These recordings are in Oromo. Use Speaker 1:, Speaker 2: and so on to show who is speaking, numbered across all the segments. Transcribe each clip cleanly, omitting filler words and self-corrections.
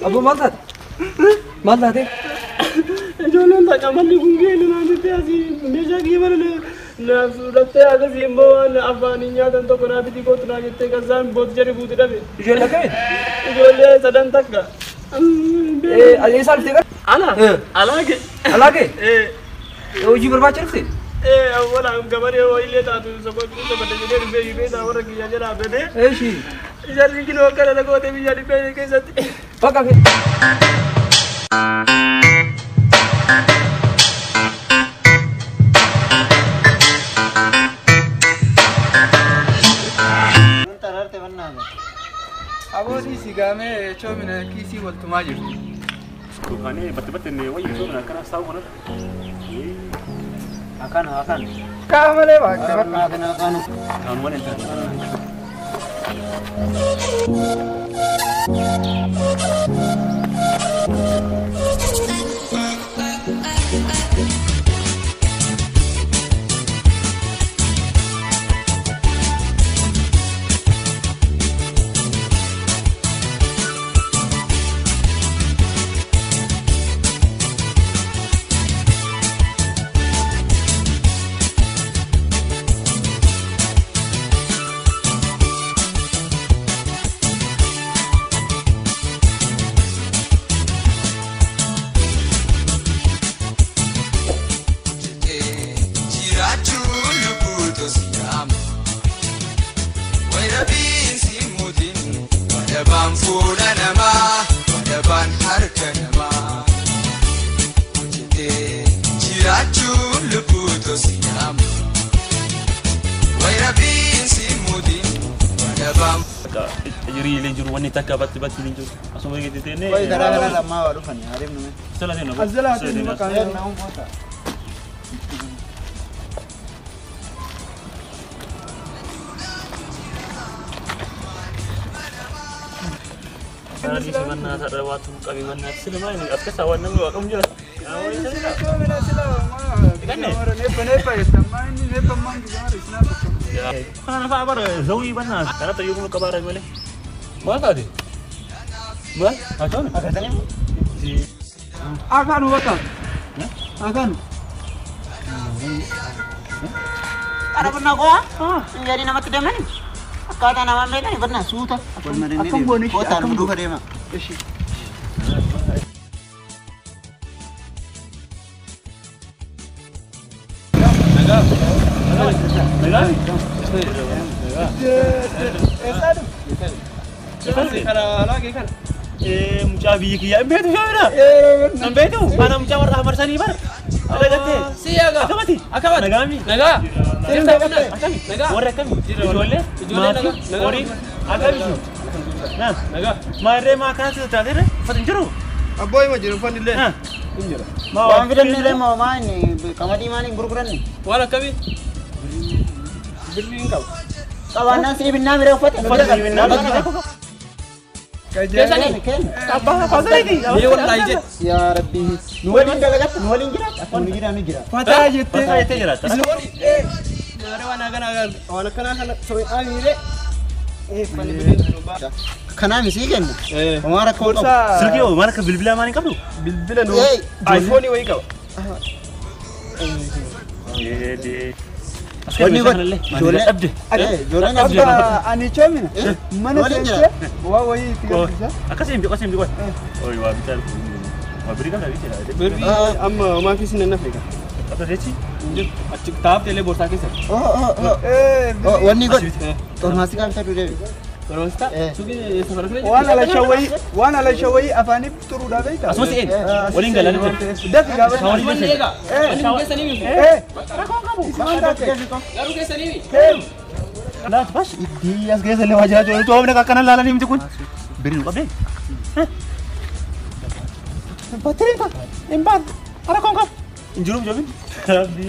Speaker 1: Abu Maltat. Maltat.
Speaker 2: Ijoolleen taqamalli gungeen naannatti asii meeshaa gibara naaf fudhattee akkasii immoo waan afaanii nyaatan tokko naaf itti gootu naa jettee kasaan booti jedhi buuti dhabe.
Speaker 1: Ijoollee kami?
Speaker 2: Ijoollee sadan takka.
Speaker 1: Isaan dhufte kan?
Speaker 2: Alaage.
Speaker 1: Alaage? Hojii barbaacha dhufte?
Speaker 2: Wala gabaree wayilee taatu sokotuu sokote jedhee dhufee hibeesaa warra kiyyaa jalaa bedee.
Speaker 1: Eeshi.
Speaker 2: Ijarri kinoo akkana lagootee biyya dhibbee keessatti.
Speaker 1: Bakka fi.
Speaker 3: Aboodii si gaamee coomina kiisii waltumaa jirtu.
Speaker 2: Kukaanee batte ne wayii coomina akkana saawwa kana.
Speaker 1: Akan.
Speaker 3: Kaamalee baakte barna.
Speaker 2: Kan wani tan. Jadi lenjur wanita kabat lenjur. Asal begitu ini.
Speaker 3: Woi gara-gara lama waduh kan hari ini.
Speaker 2: Setelah ini.
Speaker 3: Azala ini makan naum kota.
Speaker 2: Tadi mana ada waktu kami mana sila mana ni atas awan nama kamu jelas. Karena apa Zoe mana? Karena tahu kamu kabar mana? Mana tadi? Mana? Macam mana? Ada tanya?
Speaker 3: Akan waktu. Akan.
Speaker 4: Ada pernah kok? Jadi nama tidak mana? Kata nama mereka ni pernah suta.
Speaker 3: Akan bonus.
Speaker 4: Kota dulu kan dia mak.
Speaker 2: Mucaa biyya kiyyaa beetu shaamina. Nan beetu ana mucaa warra amarsanii bar. Ada gatte.
Speaker 3: Siyaga.
Speaker 2: Akkamati?
Speaker 3: Akkamati?
Speaker 2: Nagaami.
Speaker 3: Nagaa.
Speaker 2: Akkami?
Speaker 3: Nagaa.
Speaker 2: Warra akkami? Ijoollee?
Speaker 3: Ijoollee
Speaker 2: Maatii? Horii? Akkami? Naan.
Speaker 3: Nagaa.
Speaker 2: Maarree maa kanatti taatee uffata hin jiru?
Speaker 3: Abbooyi ma jiru uffanni illee. Hin jira.
Speaker 4: Waan fidanne illee moo maani qamadii maani gurguranne?
Speaker 3: Waan akkamii? Birrii hin qabu.
Speaker 4: Qabaannaan sii binnaa miree uffate.
Speaker 3: Keesanii?
Speaker 2: Abbaa faasaliiti.
Speaker 3: Mee wallahi jedhe.
Speaker 4: Yaa Rabbi. Nu waliin dalagatta nu waliin jiraata. Nu jira.
Speaker 3: Fataa jettee.
Speaker 2: Fataa jettee jiraata.
Speaker 3: Isin waliin. Maaree waan akkanaa kana so'ee miiree. Fanni bilbilu.
Speaker 4: Kanaaf isii kenna. Waan rakkoo qabu.
Speaker 2: Silkii hoo maal akka bilbilaa maal hin qabdu?
Speaker 3: Bilbila nu. iPhone wayii qaba.
Speaker 4: Wanni kun ijoollee
Speaker 2: dhabde.
Speaker 4: Ijoolleen
Speaker 3: Abba ani coomina. Mana seensee waa wayii itti galchisa.
Speaker 2: Akkasiin biqo. Oi waa bitaa. Waa birii qabda bitaa.
Speaker 3: Birrii amma homaa fi sinna nafee qaba.
Speaker 2: Akka jechi?
Speaker 3: Achi taa'aaf teelee boorsaa keessatti.
Speaker 4: wanni kun xormaasii qaamsa duudee.
Speaker 3: Barumsa sugi safara kene waan ala shawai afani turu da baita
Speaker 2: asma sai wani galan
Speaker 3: dafi ga ba
Speaker 2: shawari ne ga
Speaker 3: wani ke sani mi rakon kabu sanda ke garu ke sani mi
Speaker 2: la bas idi as ke sale wajah to amne ka kana lala ni mti kun birin qabe battery ka emban ara kon kap injuru jobin rabbi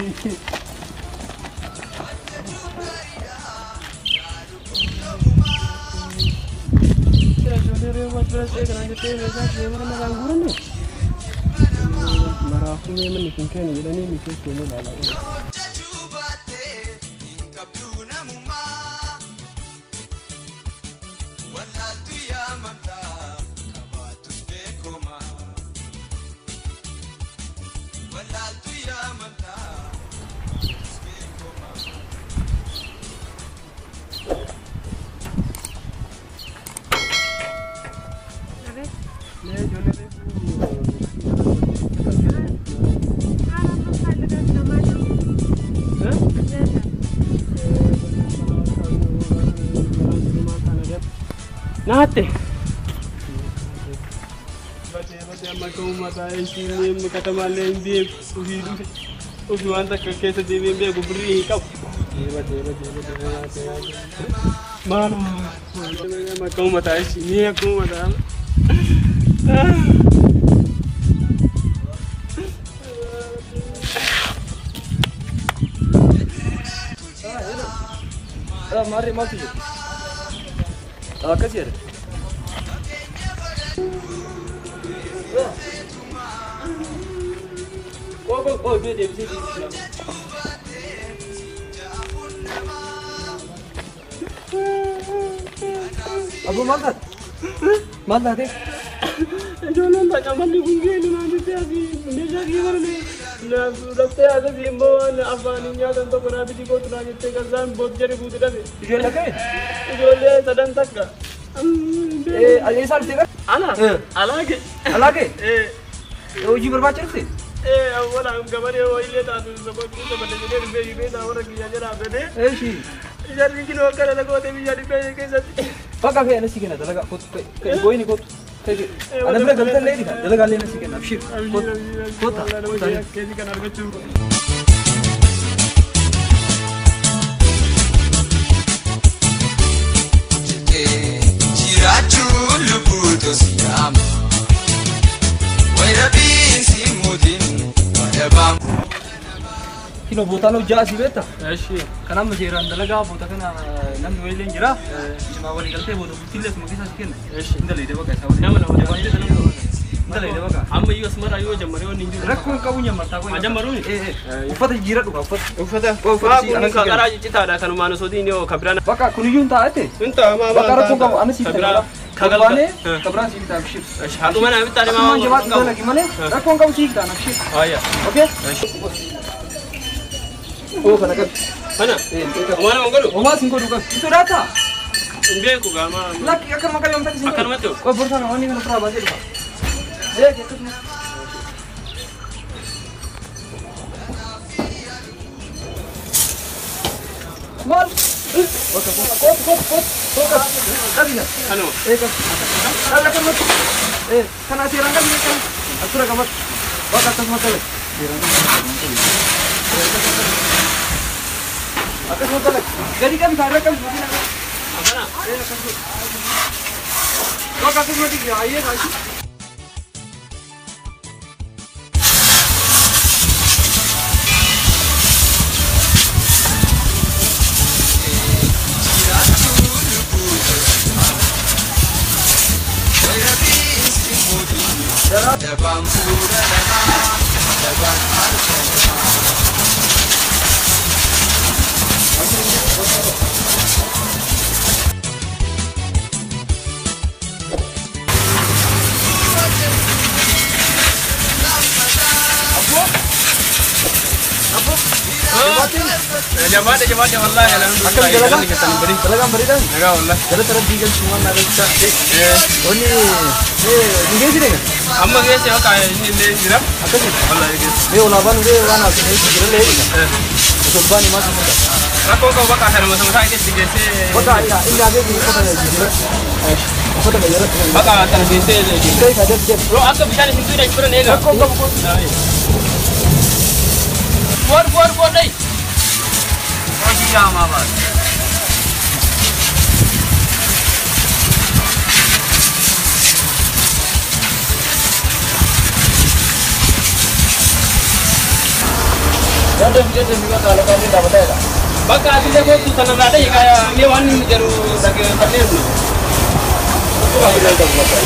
Speaker 2: buat berasa kan kita berasa dia mana gangguan ni. Marah aku ni menikmati ni, jadi ni mikir ni lala. Nate. Baca makau mata ini kata malam dia uhi wanta kesa dia beri kau. Mana makau mata ini aku mata.
Speaker 1: Mari mati. Kasih ada. Oh, dia di sini. Abu mantat. Mantat deh.
Speaker 2: Jangan tak kaman di mungkin nanti tiasi meja gimana nih? Nah, sudah saya ada himbauan apa ninya tentu kena biji kau tunang itu kan buat jadi buat tadi.
Speaker 1: Jual lagi?
Speaker 2: Jual sedang tak kah?
Speaker 1: Ada sal tiga?
Speaker 2: Alage.
Speaker 1: Alage? Uji berbaca sih?
Speaker 2: Awal gambar yang ini tak tu sebab kita berdiri di bawah ini awal kerja jadi apa deh?
Speaker 1: Sih.
Speaker 2: Jadi mungkin wakar ada kau tapi jadi bawah kita.
Speaker 1: Pakai apa nasi kena? Dalam kau kau ini kau. Ada berapa kali lagi kan? Dalam kali nasi kena. Abshir. Kota.
Speaker 2: Kau kan ada betul.
Speaker 5: Jirachuu lubbuutu siyaama. Wayrabbiin si muudin wadabaan.
Speaker 1: Kino boota lo jaa si beektaa?
Speaker 2: Ashi.
Speaker 1: Kanaan majeeraan dalagaa boota kana namni waliin jira. Cimaa walii galtee boota bultiillee asuma keessaa si kenna. Indalee dabaka isaa waliin.
Speaker 2: Nama nama baay'ee nama.
Speaker 1: Indalee dabaka.
Speaker 2: Amma yoo asmara yoo jammaree waan hin jiru.
Speaker 1: Rakkoon qabu nyammartaa qoy.
Speaker 2: Jammaruun.
Speaker 1: Uffata jijjiirra dhuga uffata.
Speaker 2: Uffata kun karaa cicitaadha kanumaan osoo diinii yoo kabiraan.
Speaker 1: Bakka kun iyyuu hin taa'ate.
Speaker 2: Inta maama.
Speaker 1: Bakka rakkoon qabu ani siif kenna. Kagalbaane kabiraan siif ta'a abshir.
Speaker 2: Haaduma naa bitaa deemaa
Speaker 1: waan jabaatu dalagi malee rakkoon qabu siif ta'a abshir.
Speaker 2: Ayya.
Speaker 1: Okay? Oh kana kan.
Speaker 2: Mana? Mana mangolu?
Speaker 1: Oma sin ko duka. Itu data.
Speaker 2: Imbe ku gama.
Speaker 1: Laki akan makan yang tadi sin.
Speaker 2: Akan matu.
Speaker 1: Kau borsa na wani kana pra baje duka. Gitu. Mal. Kok. Kabina.
Speaker 2: Anu.
Speaker 1: Kan. Ada kan matu. Kan atiran kan ni kan. Atura kamat. Baka tas matale. Atas matale. Jadi kan sarah kan begini kan.
Speaker 2: Apa nak?
Speaker 1: Kau kasih mati dia ayah kasih.
Speaker 5: Dabang pura dabang Jabat wallahi alhamdulillah.
Speaker 1: Jalagan beri dah.
Speaker 2: Naga wallahi.
Speaker 1: Jala terus digal semua nak rasa. Oni ni sini kan?
Speaker 2: Amma gese ka ni le jira.
Speaker 1: Apa sih?
Speaker 2: Wallahi gese.
Speaker 1: Dia ulaban dia wana ni jira le kan? Coba ni masuk muda.
Speaker 2: Rako ko baka har masam sai gese gese.
Speaker 1: Baka ya ini ada di kota jira. Kota jira.
Speaker 2: Baka tan gese le.
Speaker 1: Kai kada dia.
Speaker 2: Bro akka bijani sintu ne pura ne ga.
Speaker 1: Rako ko.
Speaker 2: Buat dai.
Speaker 1: Iya mama. Jadi juga kalau kami dapat ada.
Speaker 2: Baka atile ko tu tan rada ya kaya me wani jaru dake panen no.
Speaker 1: Itu kami dah dapat.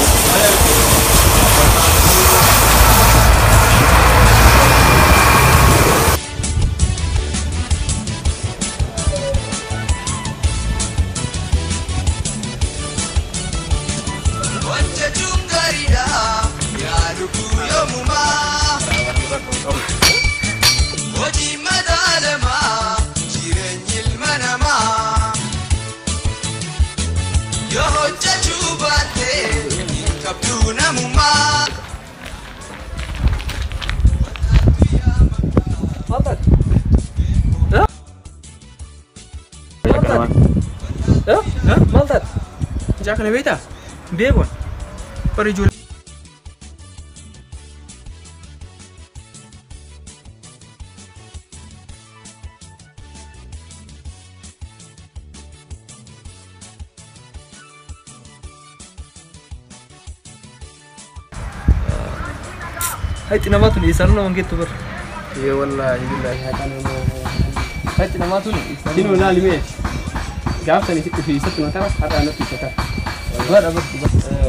Speaker 2: Jangan beta.
Speaker 1: Beekon. Bari ijoollee. Hai nama tu ni sana orang gitu ber.
Speaker 2: Ya wallahi billahi hakan mo.
Speaker 1: Hai nama tu ni.
Speaker 2: Sino na lime. Gaafta ni siku fi satu mata hada na fi sata.
Speaker 1: Ber apa?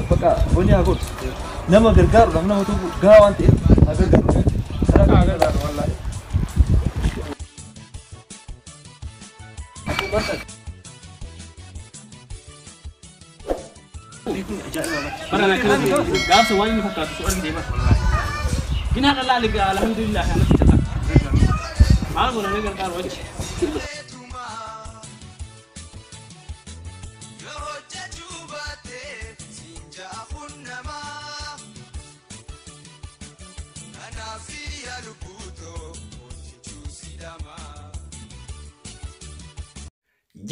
Speaker 1: Paka boleh aku. Nama gergar orang nama tu gawan tu. Agar gergar.
Speaker 2: Agar wallahi.
Speaker 1: Aku baca.
Speaker 2: Para na kan gaafta wani ni fakka su arde ba wallahi. Gina Allah liga alhamdulillah na fi sata. Ma gona ne gargar waje.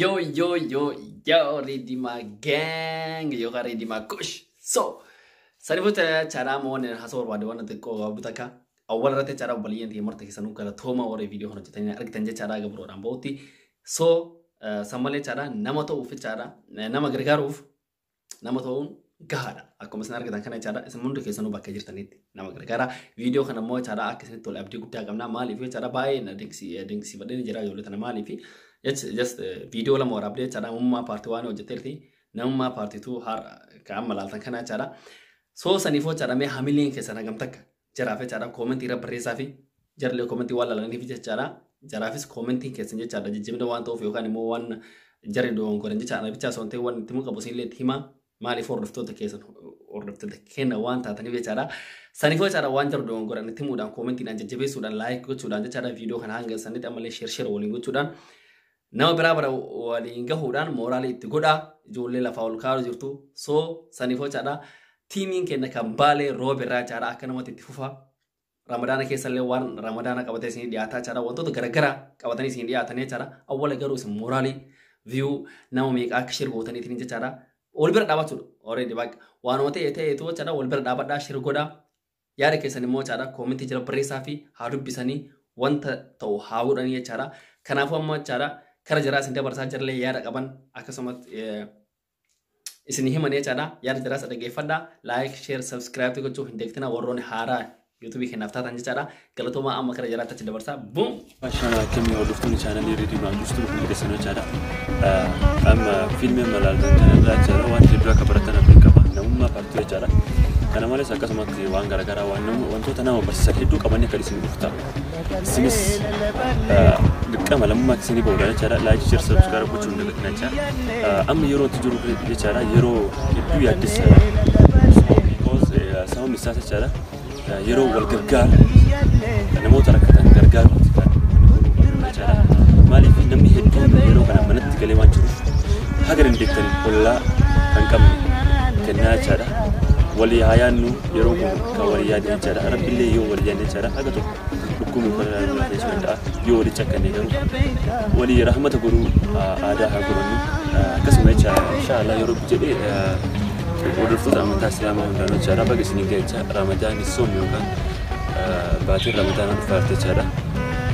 Speaker 6: Yo Ridima gang yo Ridima kush so sarifota cara mo ne hasor wade wana te ko butaka awal rate cara baliyan ti marta kisanu kala thoma ore video hono tanya ark tanje cara ga bro ramboti so samale cara nama to ufi cara nama gargar uf nama to gahara akko masnar ga kana cara samundu kisanu bakka jirtaniti nama gargara video kana mo cara akisni tol abdi gutta gamna mali fi cara bae na dingsi badene jara yo letana mali fi just video la more update cara mumma part 1 hojjeterti namma part 2 har kaamal altan kana cara so sanifo cara me hamilin ke sana gamtak jara fe cara comment ira baresa fi jarle comment wala la ni fi cara jara fi comment ke sanje cara jimda wan to fi kan mo wan jare do ngore nje cara bicha sonte wan timu ka bosin le thima mali for rifto te kesan or rifto te kena wan ta tani be cara sanifo cara wan jar do ngore ni timu dan comment ina jebe sudan like ko sudan cara video kan hanga sanite amale share wolingo sudan nama berapa wali inga hudan moral itu goda jolle la faul karo jirtu so sanifo cara teaming kena kambale robera cara akan mati tifufa ramadana ke salle wan ramadana kabate sini diata cara wanto to gara-gara kabatani sini diata ne cara awal garu se morali view nama make akshir gotani tin cara olber dabat already bak wanote ete itu cara olber dabat da shir goda yare ke sanimo cara comment jara presafi haru bisani wanta to hawurani cara kanafu amma cara kara jara sinte barsa jarle yara kaban akasomat isini himane cara yara jara sada gefada like share subscribe to go hindektina warone hara youtube ke nafta tanje cara galato ma amma kara jara ta cinde barsa boom
Speaker 7: mashallah kemi odufuni channel ni ready ma gustu ni desano cara amma film malal dan cara cara wan dibra kabaratana bekaba namma partu cara kana male akasomat wan gara-gara wan to tanama basa hidu kabane kalisin bufta sinis dukkan malamma sini boda cara like share subscribe ko chunde betna cha am yero tujuru ke cara yero itu ya dis because sama misasa cara yero wal gargar ana mo tarakatan gargar cara mali fi namni heddu yero kana manat kale wanchuru hagarin dikkan walla kan kam kenna cara wali hayanu yero ka wali ya cara rabille yo wali ya cara aga to hukum pada Islam yo wali cakane garu wali rahmat guru ada ha guru kasme cha inshallah yo rabbi jede order to ramadan tasiyama undano cara bagi sini gecha ramadan som yo kan batir ramadan farte cara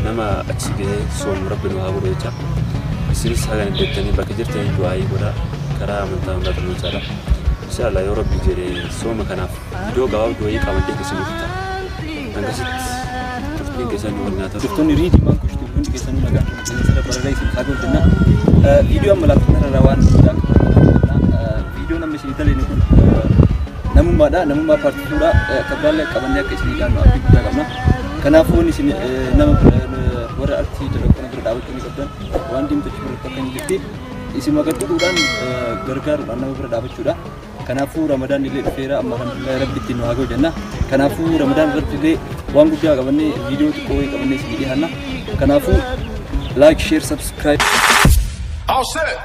Speaker 7: nama achige som rabbi no ha guru cha siris hagan detani bagi jirtani duai gura kara ramadan undano cara inshallah yo rabbi jede som kana do gawa do yi kamande kisini ta angasit kesan warnata
Speaker 1: Tuftoni ridi man kushti hundi kesan naga sara baragai sin kago dinna video amalak rawan video na meshi itali ni namumma partitura kabale kabanya kesini kan api kuda kamna kana foni sini nama wara arti to kana berdawa kini kabdan wandim to churu takan gitti isi magatu udan gargar nama berdawa chuda kanafu ramadan ile fera amma alhamdulillah rabbi tinu hago janna kanafu ramadan rabbi wan gudda gabanne video to koi gabanne sidi hanna kanafu like share subscribe all set